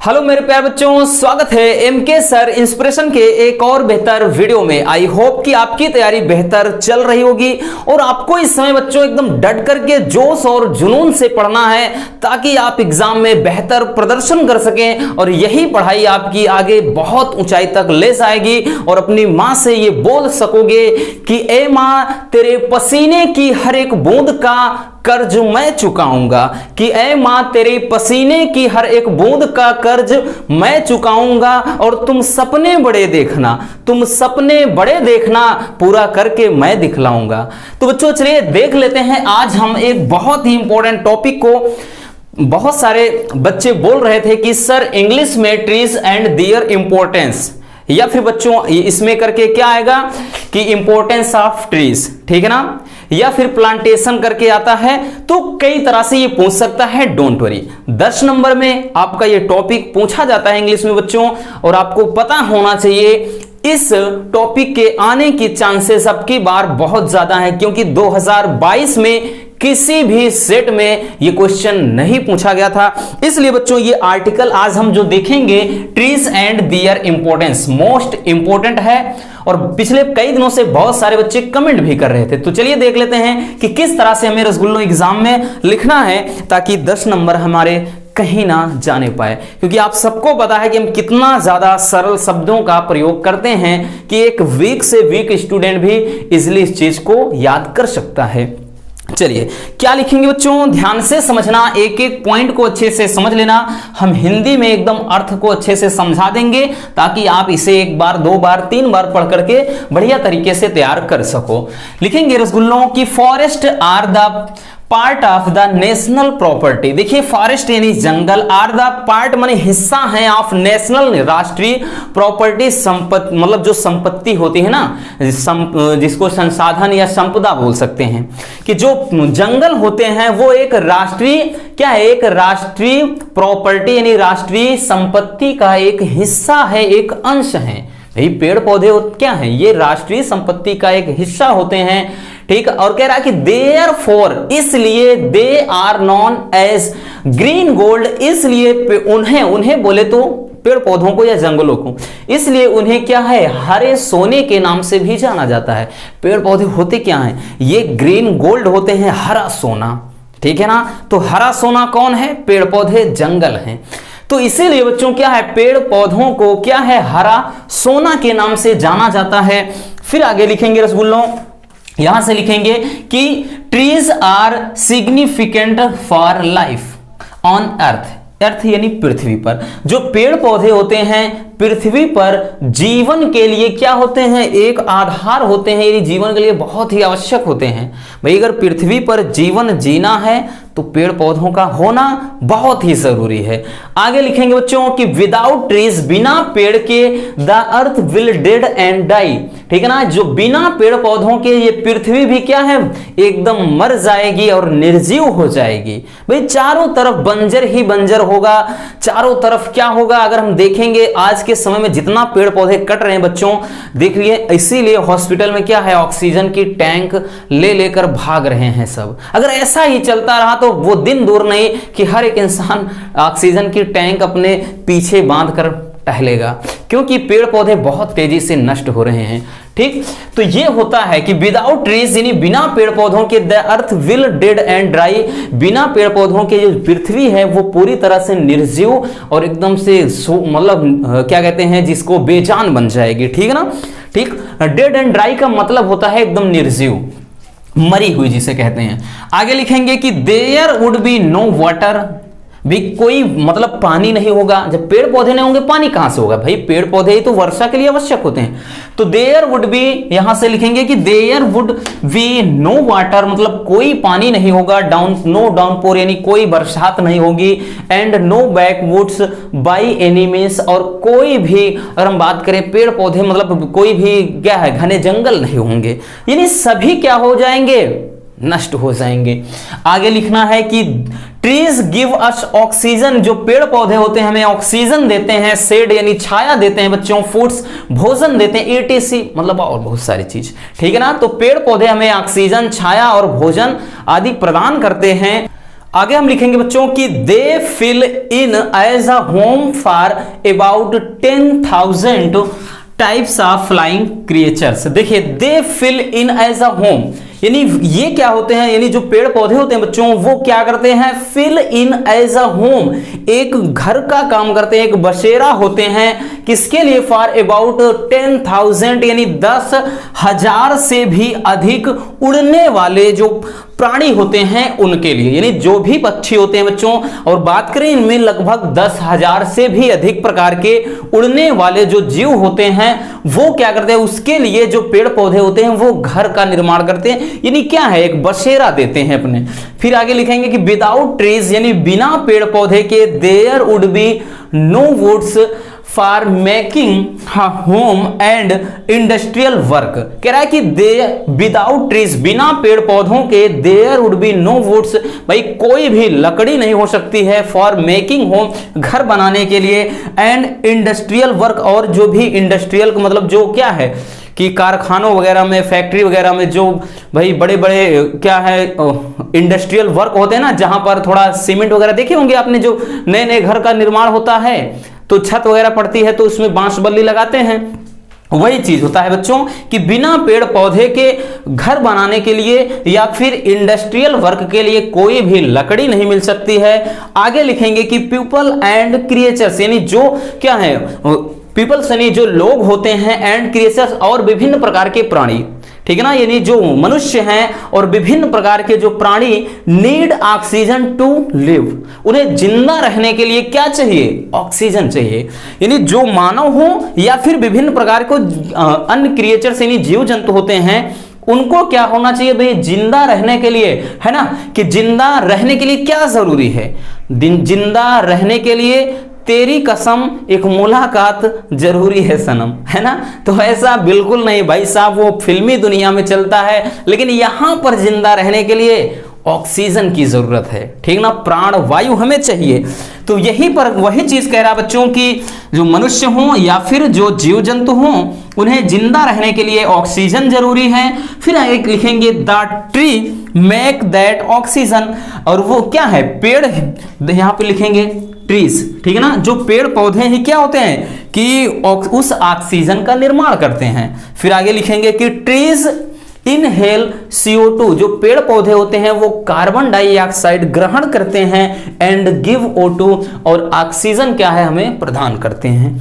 Hello मेरे प्यारे बच्चों, स्वागत है एमके सर इंस्पिरेशन के एक और बेहतर वीडियो में। आई होप कि आपकी तैयारी बेहतर चल रही होगी और आपको इस समय बच्चों एकदम डट करके जोश और जुनून से पढ़ना है ताकि आप एग्जाम में बेहतर प्रदर्शन कर सकें और यही पढ़ाई आपकी आगे बहुत ऊंचाई तक ले जाएगी और अपनी मां से ये बोल सकोगे कि ए मां, तेरे पसीने की हर एक बूंद का कर्ज मैं चुकाऊंगा, कि ऐ मां तेरे पसीने की हर एक बूंद का कर्ज मैं चुकाऊंगा और तुम सपने बड़े देखना, पूरा करके मैं दिखलाऊंगा। तो बच्चों चलिए देख लेते हैं, आज हम एक बहुत ही इंपॉर्टेंट टॉपिक को बहुत सारे बच्चे बोल रहे थे कि सर इंग्लिश में ट्रीज एंड देयर इंपॉर्टेंस, या फिर बच्चों इसमें करके क्या आएगा कि इंपॉर्टेंस ऑफ ट्रीज, ठीक है ना, या फिर प्लांटेशन करके आता है। तो कई तरह से ये पूछ सकता है, डोंट वरी। 10 नंबर में आपका ये टॉपिक पूछा जाता है इंग्लिश में बच्चों, और आपको पता होना चाहिए इस टॉपिक के आने की चांसेस अब की बार बहुत ज्यादा है, क्योंकि 2022 में किसी भी सेट में ये क्वेश्चन नहीं पूछा गया था। इसलिए बच्चों ये आर्टिकल आज हम जो देखेंगे, trees and their importance, most important है और पिछले कई दिनों से बहुत सारे बच्चे कमेंट भी कर रहे थे। तो चलिए देख लेते हैं कि किस तरह से हमें रसगुल्लो एग्जाम में लिखना है ताकि 10 नंबर हमारे कहीं ना जाने पाए, क्योंकि आप सबको पता है कि हम कितना ज्यादा सरल शब्दों का प्रयोग करते हैं कि एक वीक से वीक स्टूडेंट भी इजिली इस चीज को याद कर सकता है। चलिए क्या लिखेंगे बच्चों, ध्यान से समझना, एक एक पॉइंट को अच्छे से समझ लेना। हम हिंदी में एकदम अर्थ को अच्छे से समझा देंगे ताकि आप इसे एक बार, 2 बार, 3 बार पढ़ करके बढ़िया तरीके से तैयार कर सको। लिखेंगे रसगुल्लों की forest are the part of the national property. देखिए फॉरेस्ट यानी जंगल, आर द पार्ट माने हिस्सा है, ऑफ नेशनल राष्ट्रीय प्रॉपर्टी, संपत्ति मतलब जो संपत्ति होती है ना, जिसको संसाधन या संपदा बोल सकते हैं, कि जो जंगल होते हैं वो एक राष्ट्रीय क्या है, एक राष्ट्रीय प्रॉपर्टी यानी राष्ट्रीय संपत्ति का एक हिस्सा है, एक अंश है। भाई पेड़ पौधे क्या है, ये राष्ट्रीय संपत्ति का एक हिस्सा होते हैं, ठीक। और कह रहा है कि देयर फॉर, इसलिए they are known as green gold, इसलिए उन्हें बोले तो पेड़ पौधों को या जंगलों को, इसलिए उन्हें क्या है, हरे सोने के नाम से भी जाना जाता है। पेड़ पौधे होते क्या हैं, ये ग्रीन गोल्ड होते हैं, हरा सोना, ठीक है ना। तो हरा सोना कौन है, पेड़ पौधे, जंगल हैं। तो इसीलिए बच्चों क्या है, पेड़ पौधों को क्या है, हरा सोना के नाम से जाना जाता है। फिर आगे लिखेंगे रसगुल्लों, यहां से लिखेंगे कि trees are significant for life on earth, earth यानी पृथ्वी पर। जो पेड़ पौधे होते हैं पृथ्वी पर जीवन के लिए क्या होते हैं, एक आधार होते हैं, यानी जीवन के लिए बहुत ही आवश्यक होते हैं। भाई अगर पृथ्वी पर जीवन जीना है तो पेड़ पौधों का होना बहुत ही जरूरी है। आगे लिखेंगे बच्चों कि विदाउट ट्रीज, बिना पेड़ के, the earth will dead and die, ठीक है ना। जो बिना पेड़ पौधों के ये पृथ्वी भी क्या है, एकदम मर जाएगी और निर्जीव हो जाएगी। भाई चारों तरफ बंजर ही बंजर होगा, चारों तरफ क्या होगा, अगर हम देखेंगे आज के समय में जितना पेड़ पौधे कट रहे हैं बच्चों, देखिए इसीलिए हॉस्पिटल में क्या है, ऑक्सीजन की टैंक ले लेकर भाग रहे हैं सब। अगर ऐसा ही चलता रहा तो वो दिन दूर नहीं कि हर एक इंसान ऑक्सीजन की टैंक अपने पीछे बांध कर टहलेगा, क्योंकि पेड़ पौधे बहुत तेजी से नष्ट हो रहे हैं, ठीक। तो ये होता है कि विदाउट ट्रीज यानी बिना पेड़ पौधों के, the earth will dead and dry, बिना पेड़ पौधों के जो पृथ्वी है वो पूरी तरह से निर्जीव और एकदम से मतलब क्या कहते हैं जिसको, बेजान बन जाएगी, ठीक है ना, ठीक। डेड एंड ड्राई का मतलब होता है एकदम निर्जीव, मरी हुई जिसे कहते हैं। आगे लिखेंगे कि there would be no water, भी कोई मतलब पानी नहीं होगा। जब पेड़ पौधे नहीं होंगे पानी कहां से होगा, भाई पेड़ पौधे ही तो वर्षा के लिए आवश्यक होते हैं। तो देयर वुड बी, यहां से लिखेंगे कि there would be no water, मतलब कोई पानी नहीं होगा, नो डाउनपोर यानी कोई बरसात नहीं होगी, and no backwoods by any means, और कोई भी अगर हम बात करें पेड़ पौधे मतलब कोई भी क्या है, घने जंगल नहीं होंगे, यानी सभी क्या हो जाएंगे, नष्ट हो जाएंगे। आगे लिखना है कि ट्रीज गिव अस ऑक्सीजन, जो पेड़ पौधे होते हैं हमें ऑक्सीजन देते हैं, शेड यानी छाया देते हैं बच्चों, फूड्स भोजन देते हैं, ETC मतलब और बहुत सारी चीज, ठीक है ना। तो पेड़ पौधे हमें ऑक्सीजन, छाया और भोजन आदि प्रदान करते हैं। आगे हम लिखेंगे बच्चों कि they fill in as a home for about 10,000 types of flying creatures. देखिए they fill in as a home, यानी ये क्या होते हैं, यानी जो पेड़ पौधे होते हैं बच्चों वो क्या करते हैं, fill in as a home, एक घर का काम करते हैं, एक बसेरा होते हैं, किसके लिए, फॉर अबाउट 10,000 यानी 10,000 से भी अधिक उड़ने वाले जो प्राणी होते हैं उनके लिए, यानी जो भी पक्षी होते हैं बच्चों, और बात करें इनमें लगभग 10,000 से भी अधिक प्रकार के उड़ने वाले जो जीव होते हैं वो क्या करते हैं, उसके लिए जो पेड़ पौधे होते हैं वो घर का निर्माण करते हैं, यानी क्या है, एक बसेरा देते हैं अपने। फिर आगे लिखेंगे कि विदाउट ट्रीज यानी बिना पेड़ पौधे के there would be no woods for making home and industrial work. कह रहा है कि दे विदाउट ट्रीज बिना पेड़ पौधों के there would be no woods, भाई कोई भी लकड़ी नहीं हो सकती है, फॉर मेकिंग होम घर बनाने के लिए, एंड इंडस्ट्रियल वर्क और जो भी इंडस्ट्रियल मतलब जो क्या है कि कारखानों वगैरह में, फैक्ट्री वगैरह में जो भाई बड़े बड़े क्या है इंडस्ट्रियल वर्क होते हैं ना, जहां पर थोड़ा सीमेंट वगैरह देखे होंगे आपने, जो नए नए घर का निर्माण होता है तो छत वगैरह पड़ती है तो उसमें बांस बल्ली लगाते हैं, वही चीज होता है बच्चों कि बिना पेड़ पौधे के घर बनाने के लिए या फिर इंडस्ट्रियल वर्क के लिए कोई भी लकड़ी नहीं मिल सकती है। आगे लिखेंगे कि पीपल एंड क्रिएचर्स यानी जो क्या है, पीपल्स यानी जो लोग होते हैं, एंड क्रिएचर्स और विभिन्न प्रकार के प्राणी, ठीक है ना, यानी जो मनुष्य हैं और विभिन्न प्रकार के जो प्राणी नीड ऑक्सीजन टू लिव, उन्हें जिंदा रहने के लिए क्या चाहिए, ऑक्सीजन चाहिए। यानी जो मानव हो या फिर विभिन्न प्रकार को अन्य क्रिएचर्स यानी जीव जंतु होते हैं उनको क्या होना चाहिए भाई, जिंदा रहने के लिए, है ना, कि जिंदा रहने के लिए क्या जरूरी है, जिंदा रहने के लिए तेरी कसम एक मुलाकात जरूरी है सनम, है ना। तो ऐसा बिल्कुल नहीं भाई साहब, वो फिल्मी दुनिया में चलता है, लेकिन यहां पर जिंदा रहने के लिए ऑक्सीजन की जरूरत है, ठीक ना, प्राण वायु हमें चाहिए। तो यही पर वही चीज कह रहा बच्चों कि जो मनुष्य हो या फिर जो जीव जंतु हो उन्हें जिंदा रहने के लिए ऑक्सीजन जरूरी है। फिर एक लिखेंगे the tree make that oxygen, और वो क्या है, पेड़, यहां पे लिखेंगे ट्रीज, ठीक है ना, जो पेड़ पौधे ही क्या होते हैं कि उस ऑक्सीजन का निर्माण करते हैं। फिर आगे लिखेंगे कि ट्रीज इनहेल CO2, जो पेड़ पौधे होते हैं वो कार्बन डाइऑक्साइड ग्रहण करते हैं, एंड गिव O2 और ऑक्सीजन क्या है हमें प्रदान करते हैं,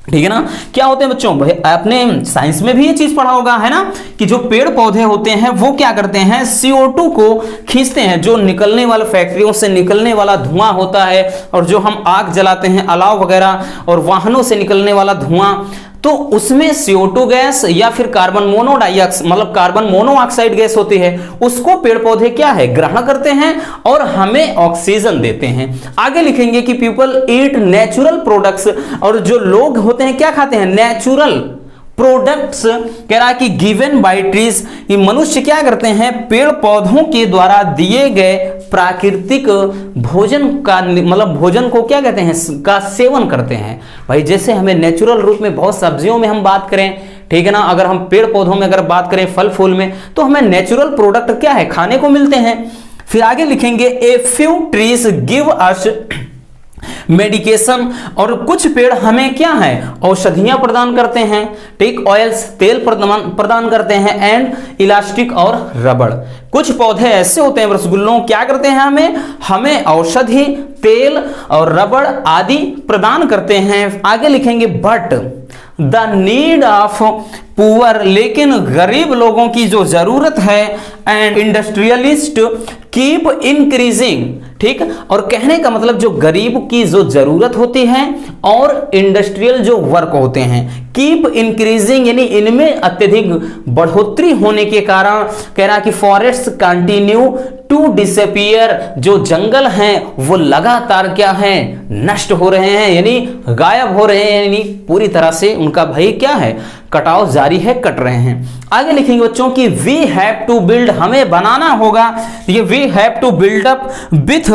ठीक है ना। क्या होते हैं बच्चों, भाई आपने साइंस में भी ये चीज पढ़ा होगा, है ना, कि जो पेड़ पौधे होते हैं वो क्या करते हैं, CO2 को खींचते हैं, जो निकलने वाले फैक्ट्रियों से निकलने वाला धुआं होता है और जो हम आग जलाते हैं अलाव वगैरह और वाहनों से निकलने वाला धुआं, तो उसमें CO2 गैस या फिर कार्बन मोनोडाइऑक्साइड मतलब कार्बन मोनोऑक्साइड गैस होती है, उसको पेड़ पौधे क्या है ग्रहण करते हैं और हमें ऑक्सीजन देते हैं। आगे लिखेंगे कि पीपल ईट नेचुरल प्रोडक्ट्स, और जो लोग होते हैं क्या खाते हैं, नेचुरल प्रोडक्ट्स, कह रहा है कि गिवन बाय ट्रीज, ये मनुष्य क्या करते हैं, पेड़ पौधों के द्वारा दिए गए प्राकृतिक भोजन का मतलब भोजन को क्या कहते हैं, का सेवन करते हैं। भाई जैसे हमें नेचुरल रूप में बहुत सब्जियों में हम बात करें, ठीक है ना, अगर हम पेड़ पौधों में अगर बात करें फल फूल में, तो हमें नेचुरल प्रोडक्ट क्या है खाने को मिलते हैं। फिर आगे लिखेंगे a few trees give us medication, और कुछ पेड़ हमें क्या है औषधियां प्रदान करते हैं, ठीक, ऑयल्स तेल प्रदान करते हैं, एंड इलास्टिक और रबड़। कुछ पौधे ऐसे होते हैं रसगुल्लों क्या करते हैं, हमें औषधि तेल और रबड़ आदि प्रदान करते हैं। आगे लिखेंगे but the need of poor, लेकिन गरीब लोगों की जो जरूरत है, एंड इंडस्ट्रियलिस्ट कीप इंक्रीजिंग, ठीक, और कहने का मतलब जो गरीब की जो जरूरत होती है और इंडस्ट्रियल जो वर्क होते हैं कीप इंक्रीजिंग, यानी इनमें अत्यधिक बढ़ोतरी होने के कारण कह रहा कि फॉरेस्ट कंटिन्यू टू डिसअपियर, जो जंगल हैं वो लगातार क्या है नष्ट हो रहे हैं, यानी गायब हो रहे हैं, यानी पूरी तरह से उनका भाई क्या है कटाव जारी है, कट रहे हैं। आगे लिखेंगे बच्चों कि वी हैव टू बिल्ड, हमें बनाना होगा, ये we we have to build up with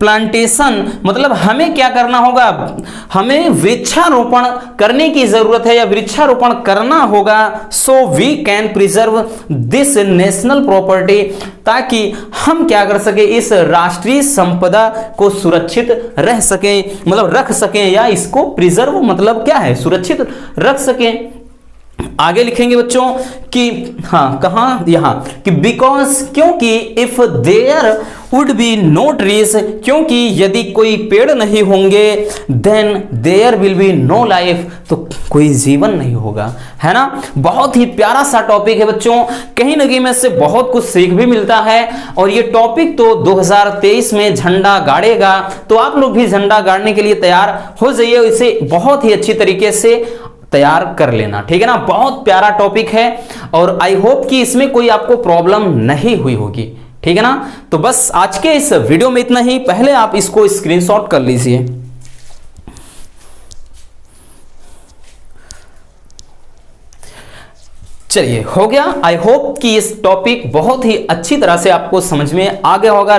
plantation, मतलब हमें क्या करना होगा, हमें वृक्षारोपण करने की जरूरत है या वृक्षारोपण करना होगा। So we can preserve this national property, ताकि हम क्या कर सके, इस राष्ट्रीय संपदा को सुरक्षित रह सके, मतलब रख सकें, या इसको प्रिजर्व मतलब क्या है, सुरक्षित रख सकें। आगे लिखेंगे बच्चों कि हाँ कहां, यहां कि बिकॉज, क्योंकि if there would be no trees, क्योंकि यदि कोई पेड़ नहीं होंगे, then there will be no life, तो कोई जीवन नहीं होगा, है ना। बहुत ही प्यारा सा टॉपिक है बच्चों, कहीं ना कहीं में से बहुत कुछ सीख भी मिलता है। और ये टॉपिक तो 2023 में झंडा गाड़ेगा, तो आप लोग भी झंडा गाड़ने के लिए तैयार हो जाइए, इसे बहुत ही अच्छी तरीके से तैयार कर लेना, ठीक है ना। बहुत प्यारा टॉपिक है और आई होप कि इसमें कोई आपको प्रॉब्लम नहीं हुई होगी, ठीक है ना। तो बस आज के इस वीडियो में इतना ही, पहले आप इसको स्क्रीनशॉट कर लीजिए। चलिए हो गया। आई होप कि इस टॉपिक बहुत ही अच्छी तरह से आपको समझ में आ गया होगा।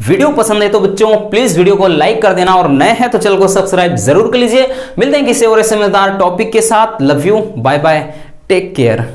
वीडियो पसंद है तो बच्चों प्लीज वीडियो को लाइक कर देना, और नए हैं तो चैनल को सब्सक्राइब जरूर कर लीजिए। मिलते हैं किसी और ऐसे मजेदार टॉपिक के साथ। Love you, bye bye, take care.